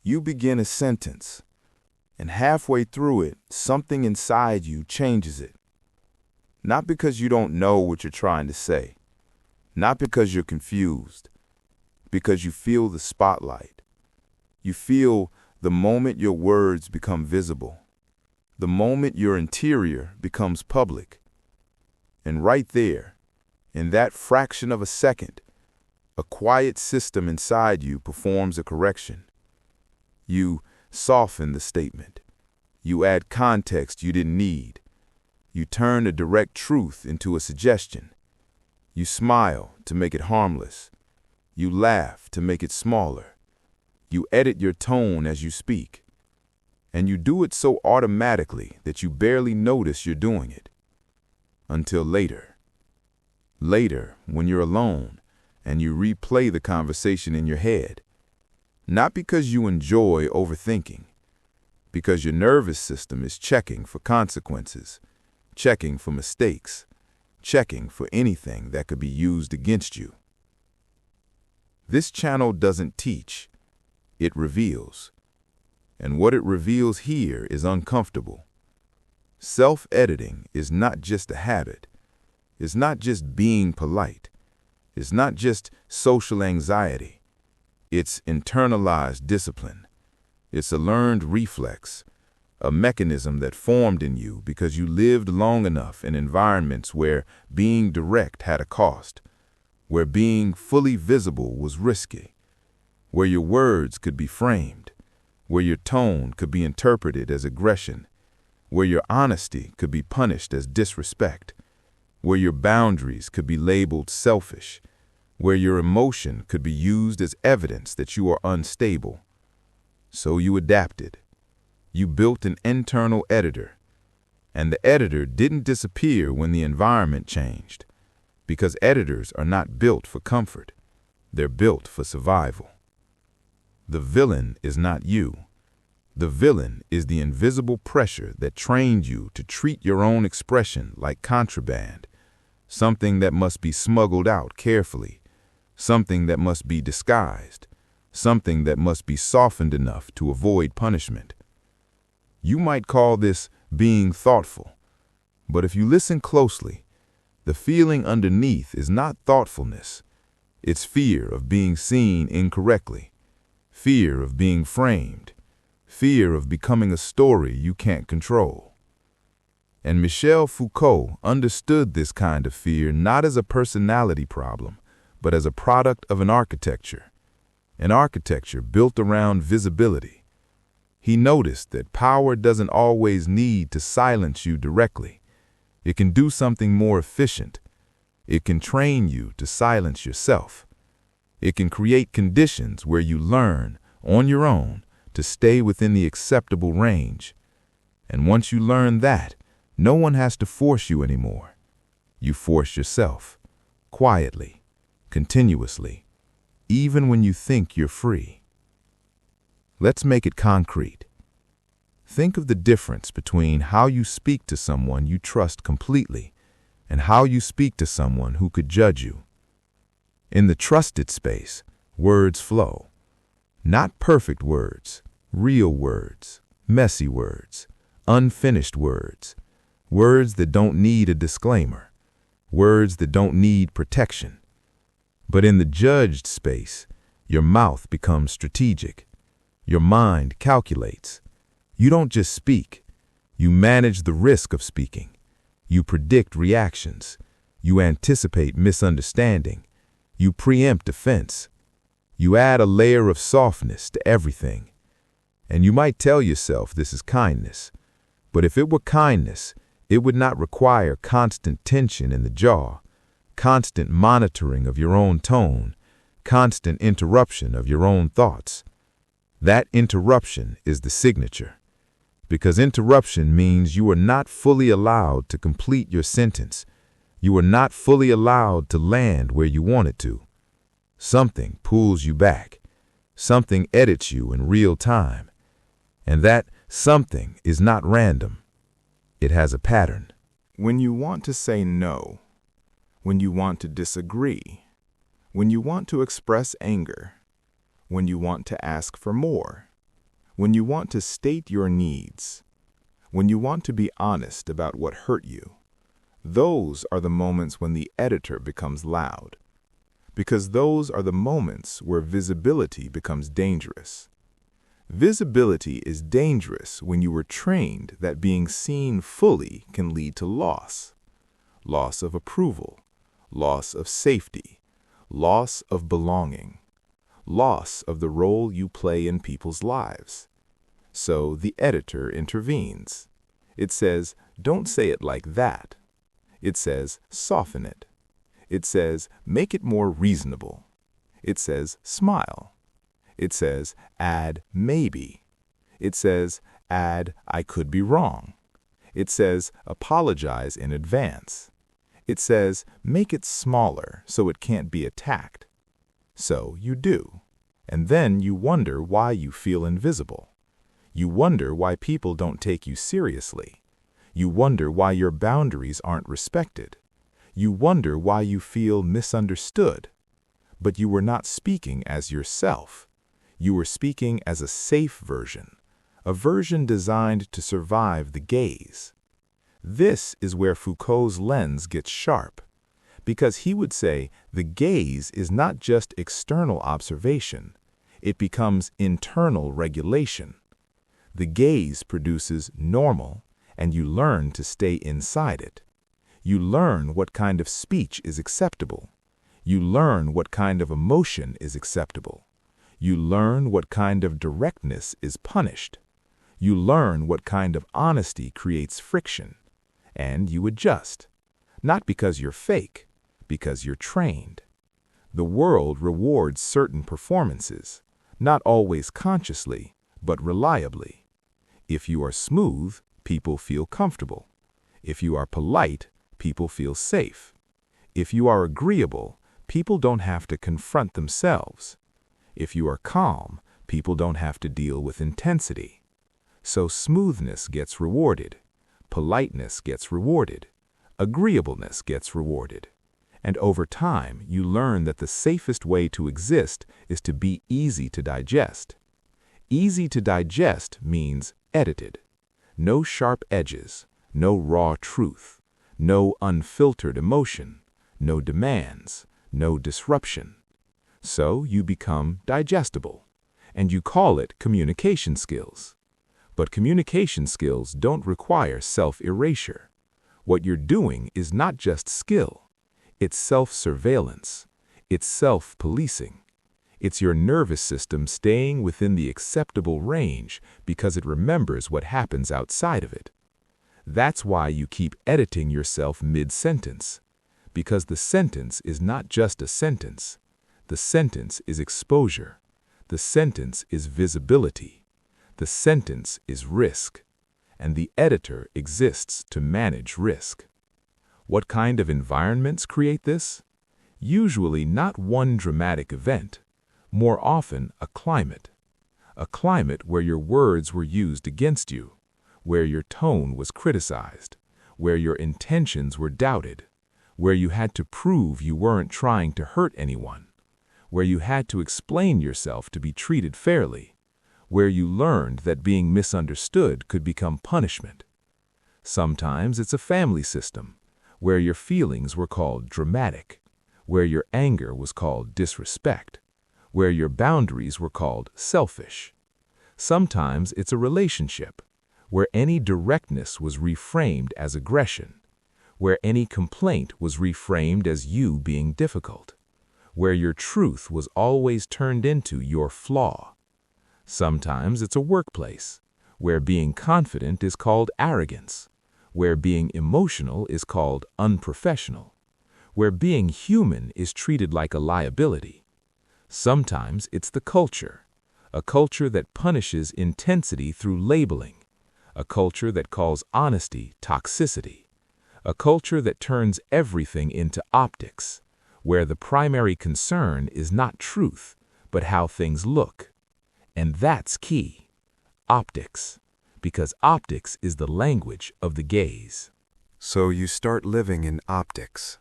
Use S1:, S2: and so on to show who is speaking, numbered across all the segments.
S1: You begin a sentence, and halfway through it, something inside you changes it. Not because you don't know what you're trying to say, not because you're confused, because you feel the spotlight. You feel the moment your words become visible, the moment your interior becomes public. And right there, in that fraction of a second, a quiet system inside you performs a correction. You soften the statement. You add context you didn't need. You turn a direct truth into a suggestion. You smile to make it harmless. You laugh to make it smaller. You edit your tone as you speak. And you do it so automatically that you barely notice you're doing it. Until later. Later, when you're alone and you replay the conversation in your head. Not because you enjoy overthinking, because your nervous system is checking for consequences, checking for mistakes, checking for anything that could be used against you. This channel doesn't teach, it reveals. And what it reveals here is uncomfortable. Self-editing is not just a habit. It's not just being polite. It's not just social anxiety. It's internalized discipline. It's a learned reflex, a mechanism that formed in you because you lived long enough in environments where being direct had a cost, where being fully visible was risky, where your words could be framed, where your tone could be interpreted as aggression, where your honesty could be punished as disrespect, where your boundaries could be labeled selfish, where your emotion could be used as evidence that you are unstable. So you adapted. You built an internal editor, and the editor didn't disappear when the environment changed, because editors are not built for comfort. They're built for survival. The villain is not you. The villain is the invisible pressure that trained you to treat your own expression like contraband, something that must be smuggled out carefully, something that must be disguised, something that must be softened enough to avoid punishment. You might call this being thoughtful, but if you listen closely, the feeling underneath is not thoughtfulness. It's fear of being seen incorrectly, fear of being framed, fear of becoming a story you can't control. And Michel Foucault understood this kind of fear not as a personality problem, but as a product of an architecture built around visibility. He noticed that power doesn't always need to silence you directly. It can do something more efficient. It can train you to silence yourself. It can create conditions where you learn, on your own, to stay within the acceptable range. And once you learn that, no one has to force you anymore. You force yourself, quietly, continuously, even when you think you're free. Let's make it concrete. Think of the difference between how you speak to someone you trust completely and how you speak to someone who could judge you. In the trusted space, words flow. Not perfect words, real words, messy words, unfinished words, words that don't need a disclaimer, words that don't need protection. But in the judged space, your mouth becomes strategic. Your mind calculates. You don't just speak. You manage the risk of speaking. You predict reactions. You anticipate misunderstanding. You preempt offense. You add a layer of softness to everything. And you might tell yourself this is kindness. But if it were kindness, it would not require constant tension in the jaw, constant monitoring of your own tone, constant interruption of your own thoughts. That interruption is the signature, because interruption means you are not fully allowed to complete your sentence. You are not fully allowed to land where you wanted to. Something pulls you back. Something edits you in real time. And that something is not random. It has a pattern.
S2: When you want to say no, when you want to disagree, when you want to express anger, when you want to ask for more, when you want to state your needs, when you want to be honest about what hurt you. Those are the moments when the editor becomes loud, because those are the moments where visibility becomes dangerous. Visibility is dangerous when you were trained that being seen fully can lead to loss. Loss of approval, loss of safety, loss of belonging, loss of the role you play in people's lives. So the editor intervenes. It says, don't say it like that. It says, soften it. It says, make it more reasonable. It says, smile. It says, add maybe. It says, add I could be wrong. It says, apologize in advance. It says, make it smaller so it can't be attacked. So you do. And then you wonder why you feel invisible. You wonder why people don't take you seriously. You wonder why your boundaries aren't respected. You wonder why you feel misunderstood. But you were not speaking as yourself. You were speaking as a safe version, a version designed to survive the gaze. This is where Foucault's lens gets sharp, because he would say the gaze is not just external observation, it becomes internal regulation. The gaze produces normal, and you learn to stay inside it. You learn what kind of speech is acceptable. You learn what kind of emotion is acceptable. You learn what kind of directness is punished. You learn what kind of honesty creates friction. And you adjust, not because you're fake, because you're trained. The world rewards certain performances, not always consciously, but reliably. If you are smooth, people feel comfortable. If you are polite, people feel safe. If you are agreeable, people don't have to confront themselves. If you are calm, people don't have to deal with intensity. So smoothness gets rewarded, politeness gets rewarded, agreeableness gets rewarded. And over time, you learn that the safest way to exist is to be easy to digest. Easy to digest means edited. No sharp edges, no raw truth, no unfiltered emotion, no demands, no disruption. So you become digestible, and you call it communication skills. But communication skills don't require self-erasure. What you're doing is not just skill. It's self-surveillance. It's self-policing. It's your nervous system staying within the acceptable range because it remembers what happens outside of it. That's why you keep editing yourself mid-sentence, because the sentence is not just a sentence. The sentence is exposure. The sentence is visibility. The sentence is risk. And the editor exists to manage risk. What kind of environments create this? Usually not one dramatic event. More often, a climate where your words were used against you, where your tone was criticized, where your intentions were doubted, where you had to prove you weren't trying to hurt anyone, where you had to explain yourself to be treated fairly, where you learned that being misunderstood could become punishment. Sometimes it's a family system, where your feelings were called dramatic, where your anger was called disrespect, where your boundaries were called selfish. Sometimes it's a relationship, where any directness was reframed as aggression, where any complaint was reframed as you being difficult, where your truth was always turned into your flaw. Sometimes it's a workplace, where being confident is called arrogance, where being emotional is called unprofessional, where being human is treated like a liability. Sometimes it's the culture, a culture that punishes intensity through labeling, a culture that calls honesty toxicity, a culture that turns everything into optics, where the primary concern is not truth, but how things look. And that's key, optics, because optics is the language of the gaze.
S3: So you start living in optics.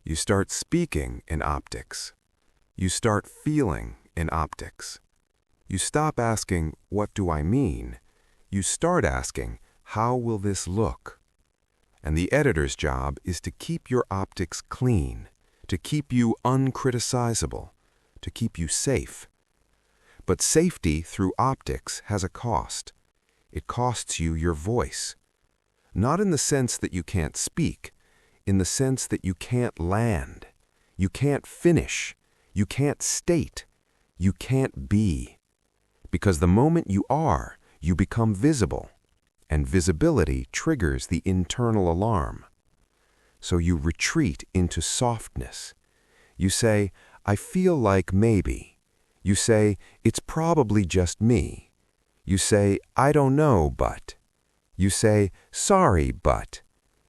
S3: You start speaking in optics. You start feeling in optics. You stop asking, "What do I mean?" You start asking, "How will this look?" And the editor's job is to keep your optics clean, to keep you uncriticizable, to keep you safe. But safety through optics has a cost. It costs you your voice. Not in the sense that you can't speak, in the sense that you can't land, you can't finish, you can't state, you can't be. Because the moment you are, you become visible, and visibility triggers the internal alarm. So you retreat into softness. You say, "I feel like maybe." You say, "It's probably just me." You say, "I don't know, but." You say, "Sorry, but."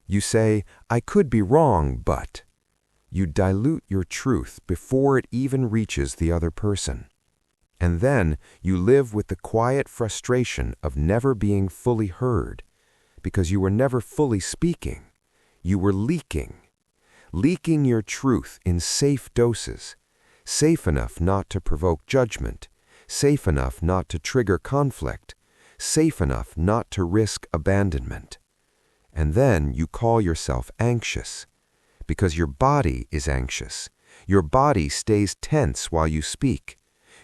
S3: You say, "I could be wrong, but." You dilute your truth before it even reaches the other person. And then you live with the quiet frustration of never being fully heard, because you were never fully speaking. You were leaking your truth in safe doses, safe enough not to provoke judgment, safe enough not to trigger conflict, safe enough not to risk abandonment. And then you call yourself anxious, because your body is anxious. Your body stays tense while you speak.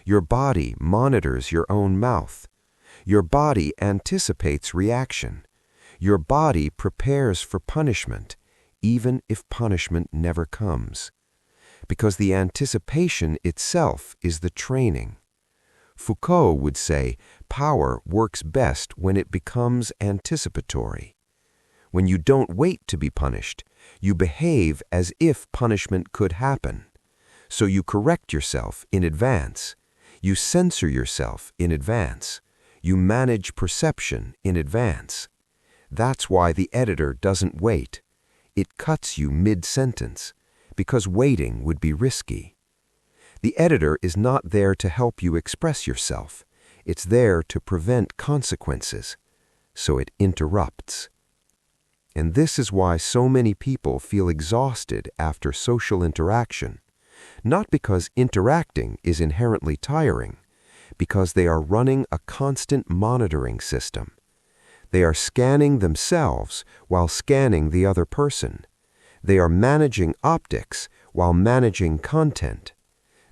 S3: Your body monitors your own mouth. Your body anticipates reaction. Your body prepares for punishment, even if punishment never comes. Because the anticipation itself is the training. Foucault would say power works best when it becomes anticipatory. When you don't wait to be punished, you behave as if punishment could happen. So you correct yourself in advance. You censor yourself in advance. You manage perception in advance. That's why the editor doesn't wait. It cuts you mid-sentence, because waiting would be risky. The editor is not there to help you express yourself. It's there to prevent consequences. So it interrupts. And this is why so many people feel exhausted after social interaction. Not because interacting is inherently tiring, because they are running a constant monitoring system. They are scanning themselves while scanning the other person. They are managing optics while managing content.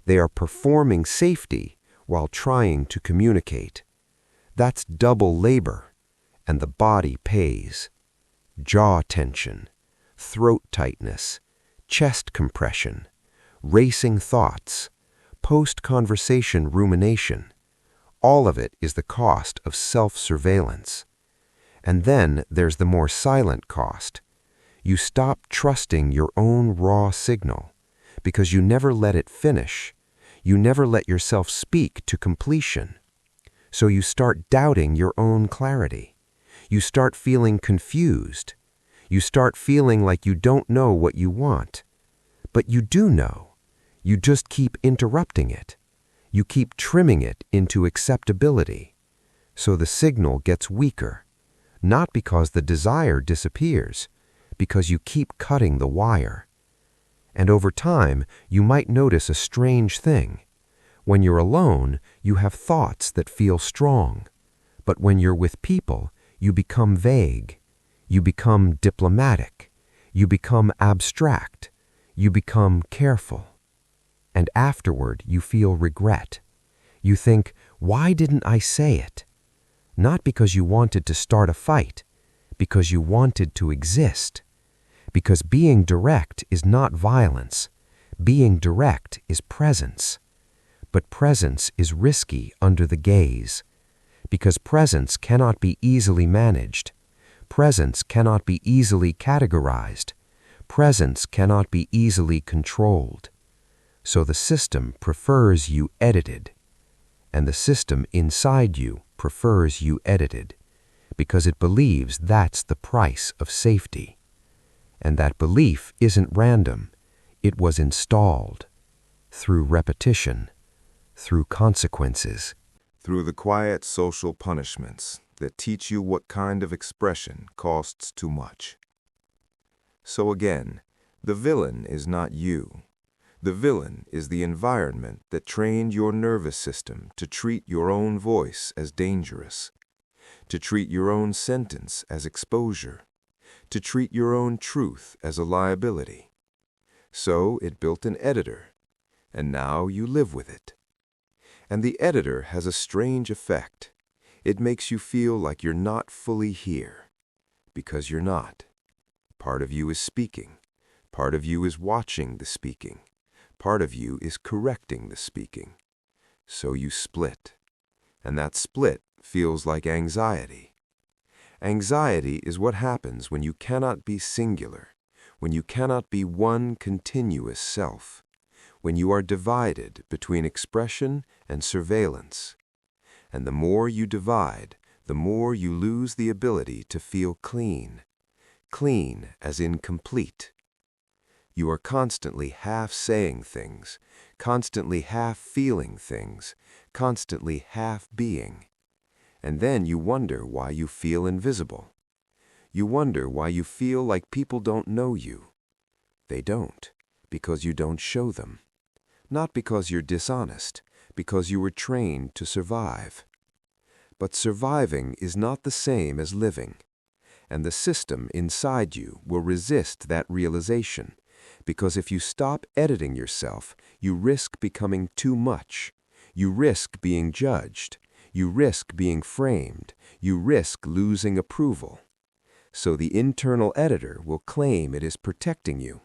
S3: They are performing safety while trying to communicate. That's double labor, and the body pays. Jaw tension, throat tightness, chest compression, racing thoughts, post-conversation rumination. All of it is the cost of self-surveillance. And then there's the more silent cost. You stop trusting your own raw signal because you never let it finish. You never let yourself speak to completion. So you start doubting your own clarity. You start feeling confused. You start feeling like you don't know what you want. But you do know. You just keep interrupting it. You keep trimming it into acceptability. So the signal gets weaker, not because the desire disappears, because you keep cutting the wire. And over time, you might notice a strange thing. When you're alone, you have thoughts that feel strong. But when you're with people, you become vague. You become diplomatic. You become abstract. You become careful. And afterward, you feel regret. You think, why didn't I say it? Not because you wanted to start a fight, because you wanted to exist. Because being direct is not violence. Being direct is presence. But presence is risky under the gaze. Because presence cannot be easily managed. Presence cannot be easily categorized. Presence cannot be easily controlled. So the system prefers you edited. And the system inside you prefers you edited, because it believes that's the price of safety. And that belief isn't random. It was installed through repetition, through consequences,
S1: through the quiet social punishments that teach you what kind of expression costs too much. So again, the villain is not you.
S3: The villain is the environment that trained your nervous system to treat your own voice as dangerous, to treat your own sentence as exposure, to treat your own truth as a liability. So it built an editor, and now you live with it. And the editor has a strange effect. It makes you feel like you're not fully here, because you're not. Part of you is speaking. Part of you is watching the speaking. Part of you is correcting the speaking. So you split. And that split feels like anxiety. Anxiety is what happens when you cannot be singular, when you cannot be one continuous self, when you are divided between expression and surveillance. And the more you divide, the more you lose the ability to feel clean. Clean as in complete. You are constantly half saying things, constantly half feeling things, constantly half being. And then you wonder why you feel invisible. You wonder why you feel like people don't know you. They don't, because you don't show them. Not because you're dishonest, because you were trained to survive. But surviving is not the same as living. And the system inside you will resist that realization, because if you stop editing yourself, you risk becoming too much. You risk being judged. You risk being framed. You risk losing approval. So the internal editor will claim it is protecting you.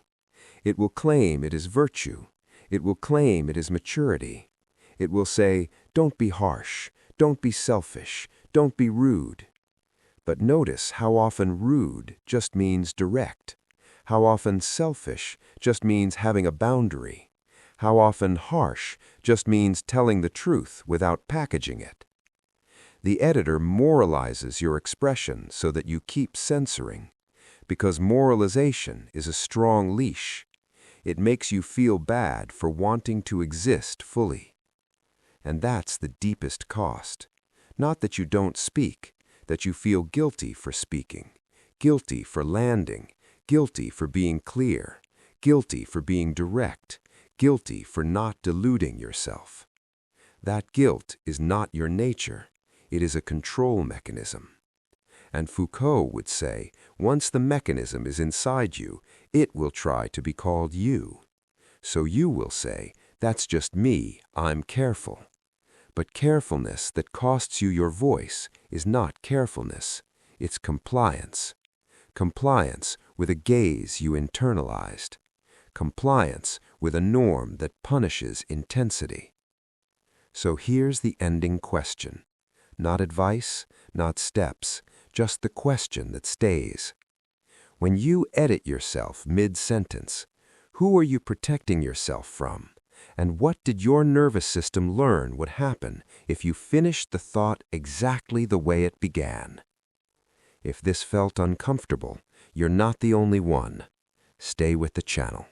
S3: It will claim it is virtue. It will claim it is maturity. It will say, don't be harsh. Don't be selfish. Don't be rude. But notice how often rude just means direct. How often selfish just means having a boundary. How often harsh just means telling the truth without packaging it. The editor moralizes your expression so that you keep censoring, because moralization is a strong leash. It makes you feel bad for wanting to exist fully. And that's the deepest cost. Not that you don't speak, that you feel guilty for speaking, guilty for landing, guilty for being clear, guilty for being direct, guilty for not deluding yourself. That guilt is not your nature. It is a control mechanism. And Foucault would say, once the mechanism is inside you, it will try to be called you. So you will say, that's just me, I'm careful. But carefulness that costs you your voice is not carefulness, it's compliance. Compliance with a gaze you internalized. Compliance with a norm that punishes intensity. So here's the ending question. Not advice, not steps, just the question that stays. When you edit yourself mid-sentence, who are you protecting yourself from? And what did your nervous system learn would happen if you finished the thought exactly the way it began? If this felt uncomfortable, you're not the only one. Stay with the channel.